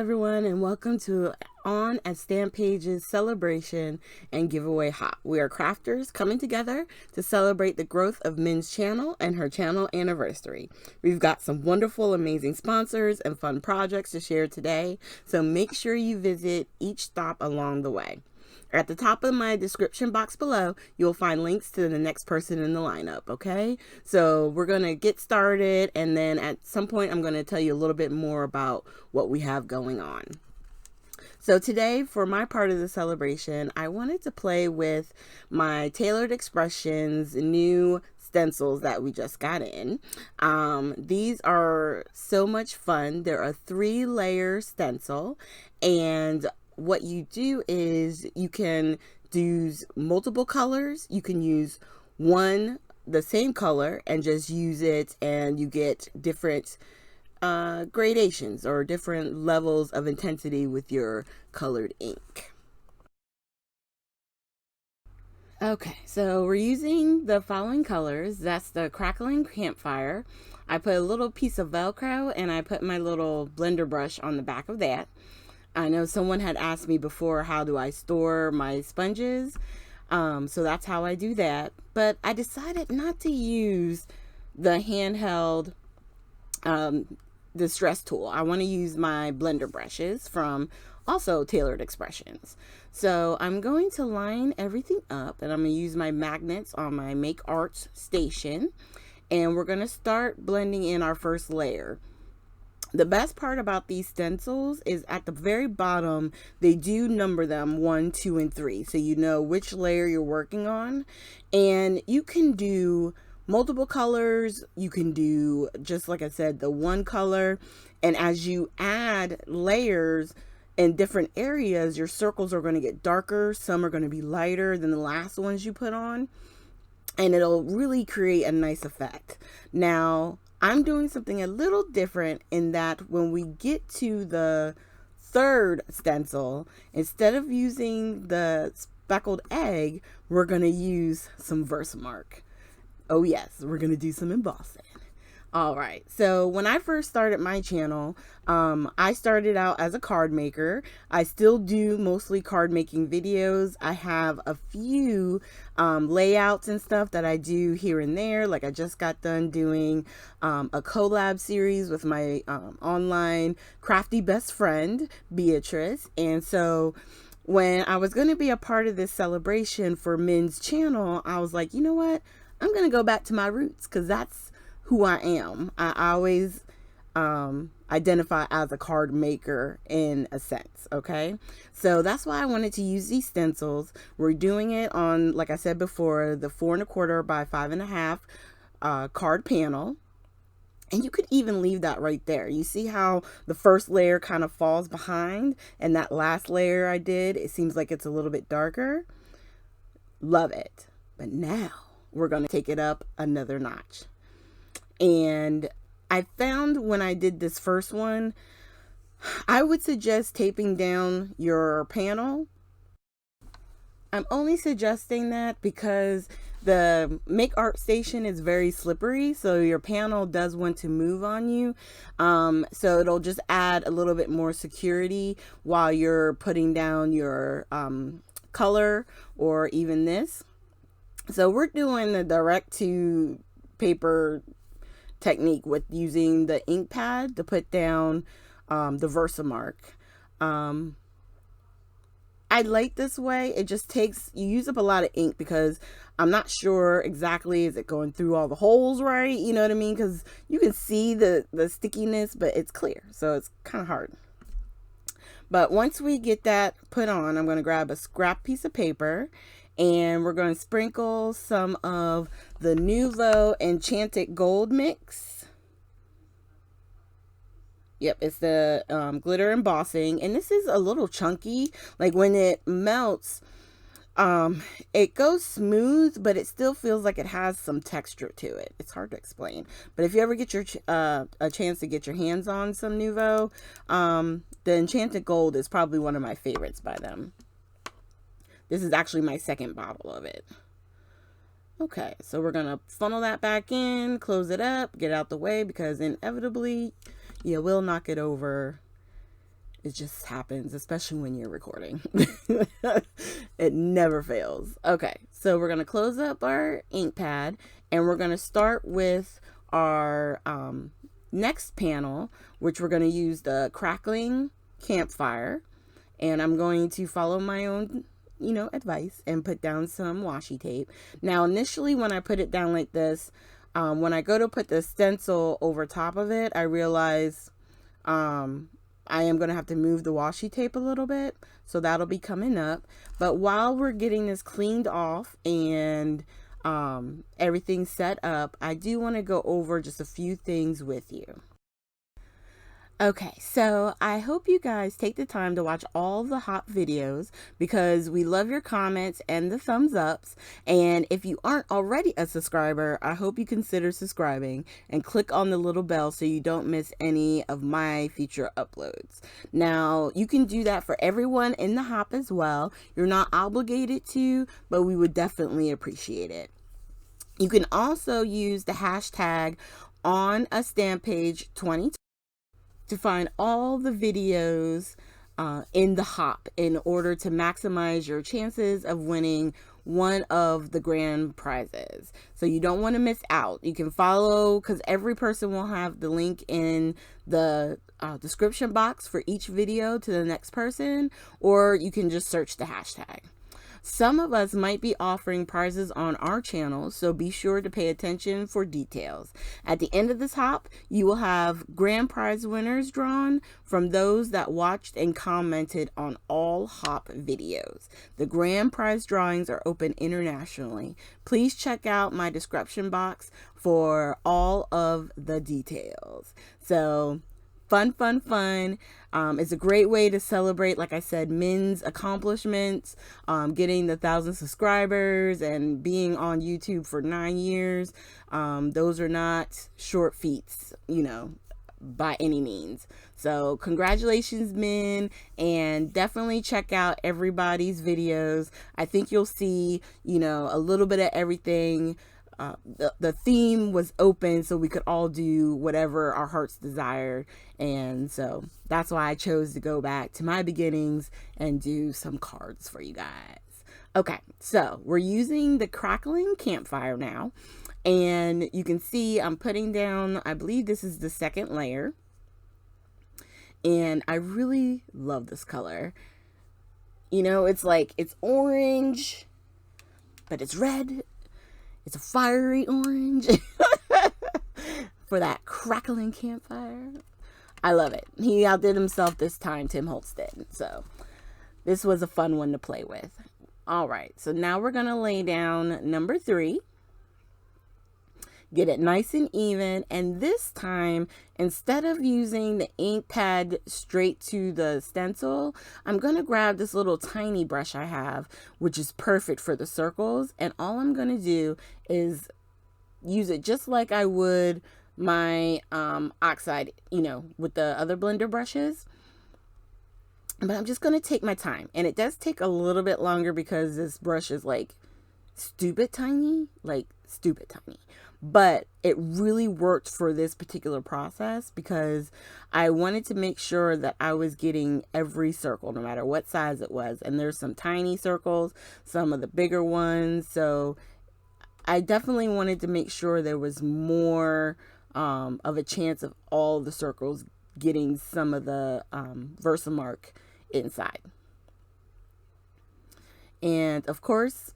everyone, and welcome to On at Stamp Page's celebration and giveaway hop. We are crafters coming together to celebrate the growth of Min's channel and her channel anniversary. We've got some wonderful, amazing sponsors and fun projects to share today, so make sure you visit each stop along the way. At the top of my description box below, you'll find links to the next person in the lineup, okay? So we're going to get started, and then at some point I'm going to tell you a little bit more about what we have going on. So today, for my part of the celebration, I wanted to play with my Tailored Expressions new stencils that we just got in. These are so much fun. They're a 3-layer stencil, and what you do is you can use multiple colors. You can use the same color and just use it, and you get different gradations or different levels of intensity with your colored ink. Okay, so we're using the following colors. That's the Crackling Campfire. I put a little piece of Velcro and I put my little blender brush on the back of that. I know someone had asked me before, how do I store my sponges? So that's how I do that. But I decided not to use the handheld distress tool. I want to use my blender brushes from also Tailored Expressions. So I'm going to line everything up, and I'm going to use my magnets on my Make Arts station. And we're going to start blending in our first layer. The best part about these stencils is at the very bottom, they do number them 1, 2, and 3. So you know which layer you're working on. And you can do multiple colors. You can do, just like I said, the one color. And as you add layers in different areas, your circles are going to get darker. Some are going to be lighter than the last ones you put on. And it'll really create a nice effect. Now, I'm doing something a little different in that when we get to the third stencil, instead of using the speckled egg, we're going to use some Versamark. Oh yes, we're going to do some embossing. All right, so when I first started my channel, I started out as a card maker. I still do mostly card making videos. I have a few layouts and stuff that I do here and there. Like I just got done doing a collab series with my online crafty best friend, Beatrice. And so when I was going to be a part of this celebration for Min's channel, I was like, you know what? I'm going to go back to my roots, because that's who I am. I always identify as a card maker in a sense, okay? So that's why I wanted to use these stencils. We're doing it on, like I said before, the 4 1/4 by 5 1/2 card panel. And you could even leave that right there. You see how the first layer kind of falls behind, and that last layer I did, it seems like it's a little bit darker. Love it. But now we're going to take it up another notch. And I found when I did this first one, I would suggest taping down your panel. I'm only suggesting that because the Make Art Station is very slippery, so your panel does want to move on you. So it'll just add a little bit more security while you're putting down your color or even this. So we're doing the direct to paper technique with using the ink pad to put down the Versamark. I like this way. It just takes, you use up a lot of ink because I'm not sure exactly, is it going through all the holes right? You know what I mean? Because you can see the stickiness, but it's clear. So it's kind of hard. But once we get that put on, I'm going to grab a scrap piece of paper, and we're going to sprinkle some of the Nuvo Enchanted Gold mix. Yep, it's the glitter embossing, and this is a little chunky. Like when it melts, it goes smooth, but it still feels like it has some texture to it. It's hard to explain, but if you ever get your a chance to get your hands on some Nuvo, the Enchanted Gold is probably one of my favorites by them. This is actually my second bottle of it. Okay, so we're gonna funnel that back in, close it up, get it out the way, because inevitably you will knock it over It just happens, especially when you're recording. It never fails. Okay, so we're going to close up our ink pad, and we're going to start with our next panel, which we're going to use the Crackling Campfire. And I'm going to follow my own, advice and put down some washi tape. Now, initially, when I put it down like this, when I go to put the stencil over top of it, I realize I am going to have to move the washi tape a little bit. So that'll be coming up. But while we're getting this cleaned off and everything set up, I do want to go over just a few things with you. Okay, so I hope you guys take the time to watch all the hop videos because we love your comments and the thumbs ups. And if you aren't already a subscriber, I hope you consider subscribing and click on the little bell so you don't miss any of my future uploads. Now, you can do that for everyone in the hop as well. You're not obligated to, but we would definitely appreciate it. You can also use the hashtag on a stamp page 2020 to find all the videos in the hop in order to maximize your chances of winning one of the grand prizes. So you don't want to miss out. You can follow, because every person will have the link in the description box for each video to the next person, or you can just search the hashtag. Some of us might be offering prizes on our channel, so be sure to pay attention for details. At the end of this hop, you will have grand prize winners drawn from those that watched and commented on all hop videos. The grand prize drawings are open internationally. Please check out my description box for all of the details. So, fun. It's a great way to celebrate, like I said, Min's accomplishments, getting the 1,000 subscribers and being on YouTube for 9 years. Those are not short feats, by any means. So congratulations, Min, and definitely check out everybody's videos. I think you'll see, a little bit of everything. The theme was open, so we could all do whatever our hearts desired, and so that's why I chose to go back to my beginnings and do some cards for you guys. Okay, so we're using the Crackling Campfire now, and you can see I'm putting down, I believe this is the second layer, and I really love this color. It's orange, but it's red. It's a fiery orange for that crackling campfire. I love it. He outdid himself this time, Tim Holtz did. So this was a fun one to play with. All right, so now we're going to lay down number 3. Get it nice and even, and this time, instead of using the ink pad straight to the stencil, I'm going to grab this little tiny brush I have, which is perfect for the circles, and all I'm going to do is use it just like I would my Oxide, with the other blender brushes. But I'm just going to take my time, and it does take a little bit longer because this brush is stupid tiny. But it really worked for this particular process because I wanted to make sure that I was getting every circle, no matter what size it was. And there's some tiny circles, some of the bigger ones. So I definitely wanted to make sure there was more of a chance of all the circles getting some of the Versamark inside. And of course,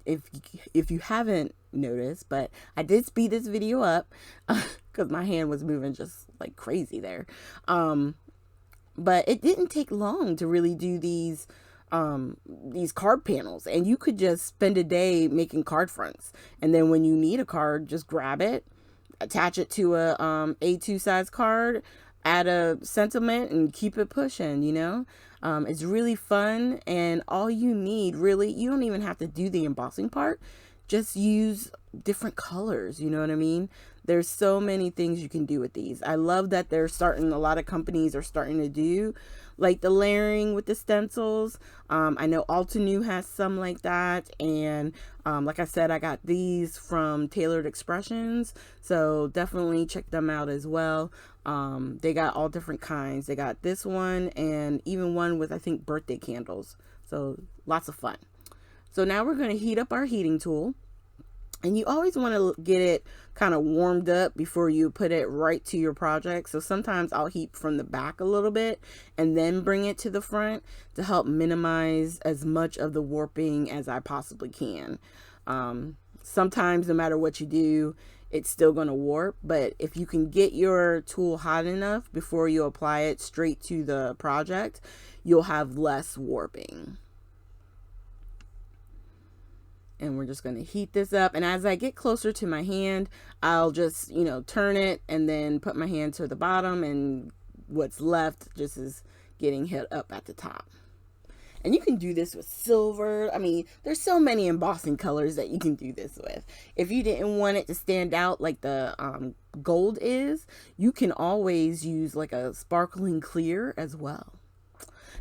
if you haven't noticed, but I did speed this video up because my hand was moving just like crazy there. But it didn't take long to really do these card panels, and you could just spend a day making card fronts, and then when you need a card, just grab it, attach it to a A2 size card, add a sentiment, and keep it pushing. It's really fun, and all you need, really, you don't even have to do the embossing part. Just use different colors, you know what I mean? There's so many things you can do with these. I love that a lot of companies are starting to do like the layering with the stencils. I know Altenew has some like that. And like I said, I got these from Tailored Expressions. So definitely check them out as well. They got all different kinds. They got this one and even one with, I think, birthday candles. So lots of fun. So now we're going to heat up our heating tool. And you always want to get it kind of warmed up before you put it right to your project. So sometimes I'll heat from the back a little bit and then bring it to the front to help minimize as much of the warping as I possibly can. Sometimes no matter what you do, it's still going to warp. But if you can get your tool hot enough before you apply it straight to the project, you'll have less warping. And we're just going to heat this up. And as I get closer to my hand, I'll just, turn it and then put my hand to the bottom, and what's left just is getting hit up at the top. And you can do this with silver. I mean, there's so many embossing colors that you can do this with. If you didn't want it to stand out like the gold is, you can always use like a sparkling clear as well.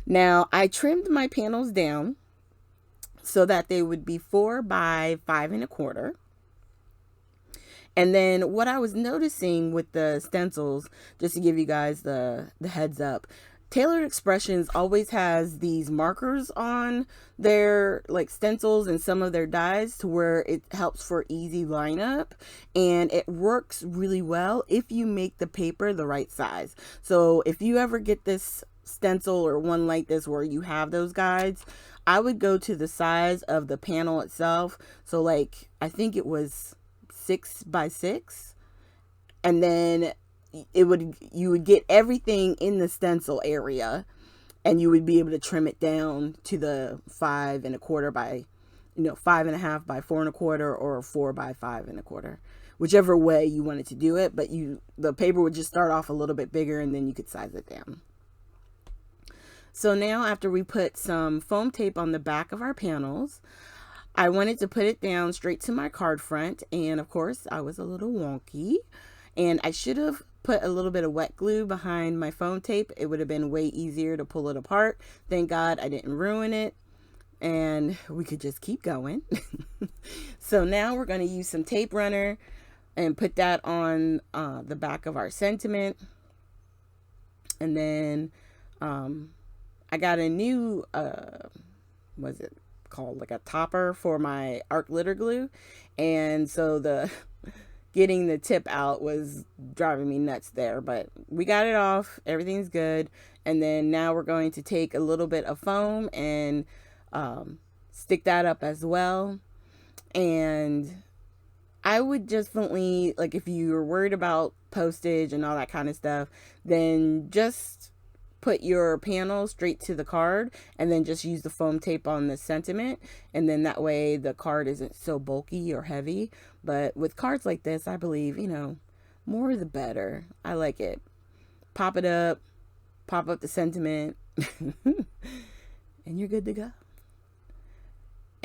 Now, I trimmed my panels down so that they would be 4 by 5 1/4. And then what I was noticing with the stencils, just to give you guys the heads up, Tailored Expressions always has these markers on their like stencils and some of their dies to where it helps for easy lineup, and it works really well if you make the paper the right size. So if you ever get this stencil or one like this where you have those guides, I would go to the size of the panel itself. So like, I think it was 6 by 6, and then you would get everything in the stencil area, and you would be able to trim it down to the 5 1/4 by, 5 1/2 by 4 1/4 or 4 by 5 1/4, whichever way you wanted to do it. But the paper would just start off a little bit bigger, and then you could size it down. So now after we put some foam tape on the back of our panels, I wanted to put it down straight to my card front. And of course I was a little wonky, and I should have put a little bit of wet glue behind my foam tape. It would have been way easier to pull it apart. Thank God I didn't ruin it, and we could just keep going. So now we're going to use some tape runner and put that on the back of our sentiment. And then I got a new, what's it called? Like a topper for my art glitter glue. And so getting the tip out was driving me nuts there, but we got it off. Everything's good. And then now we're going to take a little bit of foam and stick that up as well. And I would definitely, like, if you're worried about postage and all that kind of stuff, then just put your panel straight to the card and then just use the foam tape on the sentiment, and then that way the card isn't so bulky or heavy. But with cards like this, I believe, more the better. I like it. Pop it up, pop up the sentiment, and you're good to go.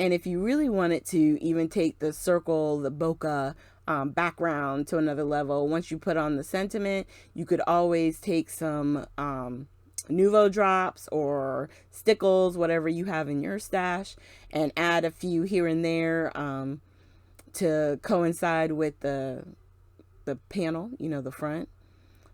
And if you really wanted to even take the circle, the bokeh background to another level, once you put on the sentiment, you could always take some Nouveau drops or stickles, whatever you have in your stash, and add a few here and there to coincide with the panel, the front.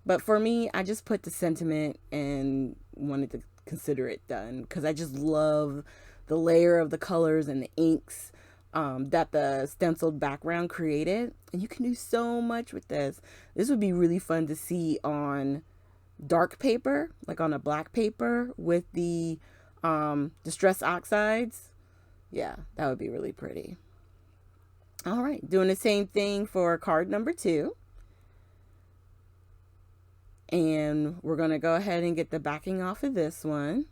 But for me, I just put the sentiment and wanted to consider it done because I just love the layer of the colors and the inks that the stenciled background created. And you can do so much with this. This would be really fun to see on dark paper, like on a black paper with the distress oxides. Yeah, that would be really pretty. All right, doing the same thing for card number 2. And we're going to go ahead and get the backing off of this one.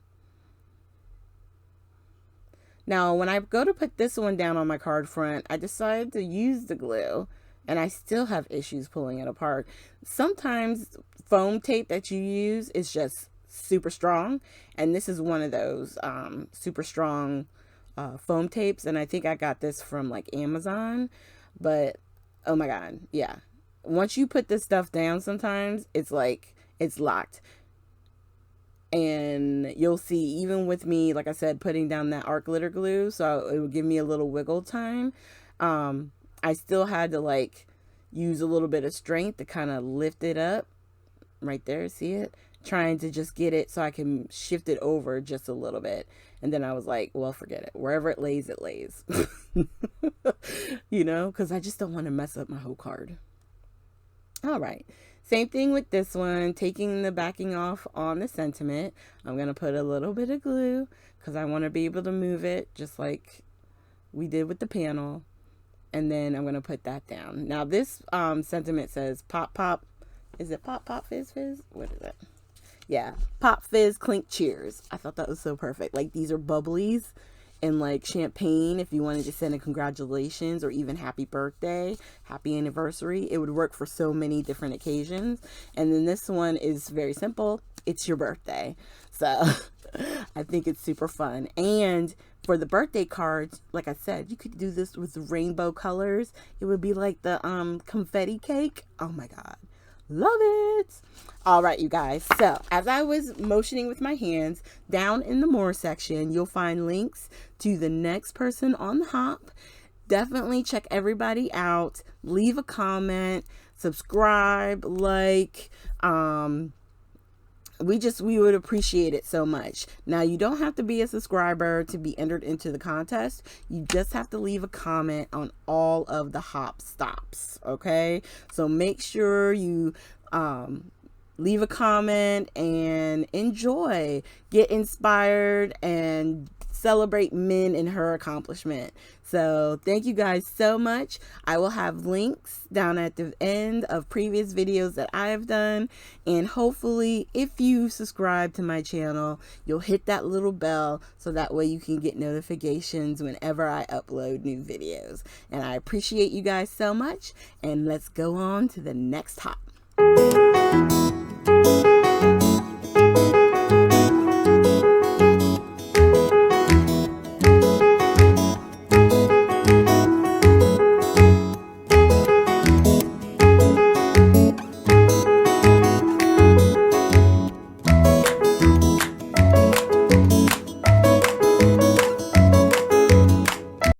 Now, when I go to put this one down on my card front, I decided to use the glue, and I still have issues pulling it apart. Sometimes foam tape that you use is just super strong, and this is one of those super strong foam tapes, and I think I got this from like Amazon. But oh my god, yeah, once you put this stuff down, sometimes it's like it's locked. And you'll see, even with me, like I said, putting down that art glitter glue, so it would give me a little wiggle time. I still had to like use a little bit of strength to kind of lift it up right there. See it? Trying to just get it so I can shift it over just a little bit. And then I was like, well, forget it. Wherever it lays, it lays. You know, because I just don't want to mess up my whole card. All right. Same thing with this one. Taking the backing off on the sentiment. I'm going to put a little bit of glue because I want to be able to move it just like we did with the panel. And then I'm going to put that down. Now this sentiment says pop, pop. Is it pop, pop, fizz, fizz? What is it? Yeah. Pop, fizz, clink, cheers. I thought that was so perfect. Like, these are bubblies and like champagne. If you wanted to send a congratulations or even happy birthday, happy anniversary, it would work for so many different occasions. And then this one is very simple. It's your birthday. So I think it's super fun. And for the birthday cards, like I said, you could do this with rainbow colors. It would be like the confetti cake. Oh my God. Love it. All right, you guys. So as I was motioning with my hands, down in the more section, you'll find links to the next person on the hop. Definitely check everybody out. Leave a comment, subscribe, like, we would appreciate it so much. Now, you don't have to be a subscriber to be entered into the contest. You just have to leave a comment on all of the hop stops, okay? So make sure you leave a comment and enjoy, get inspired, and celebrate Min and her accomplishment. So thank you guys so much. I will have links down at the end of previous videos that I have done, and hopefully if you subscribe to my channel, you'll hit that little bell so that way you can get notifications whenever I upload new videos. And I appreciate you guys so much, and let's go on to the next hop.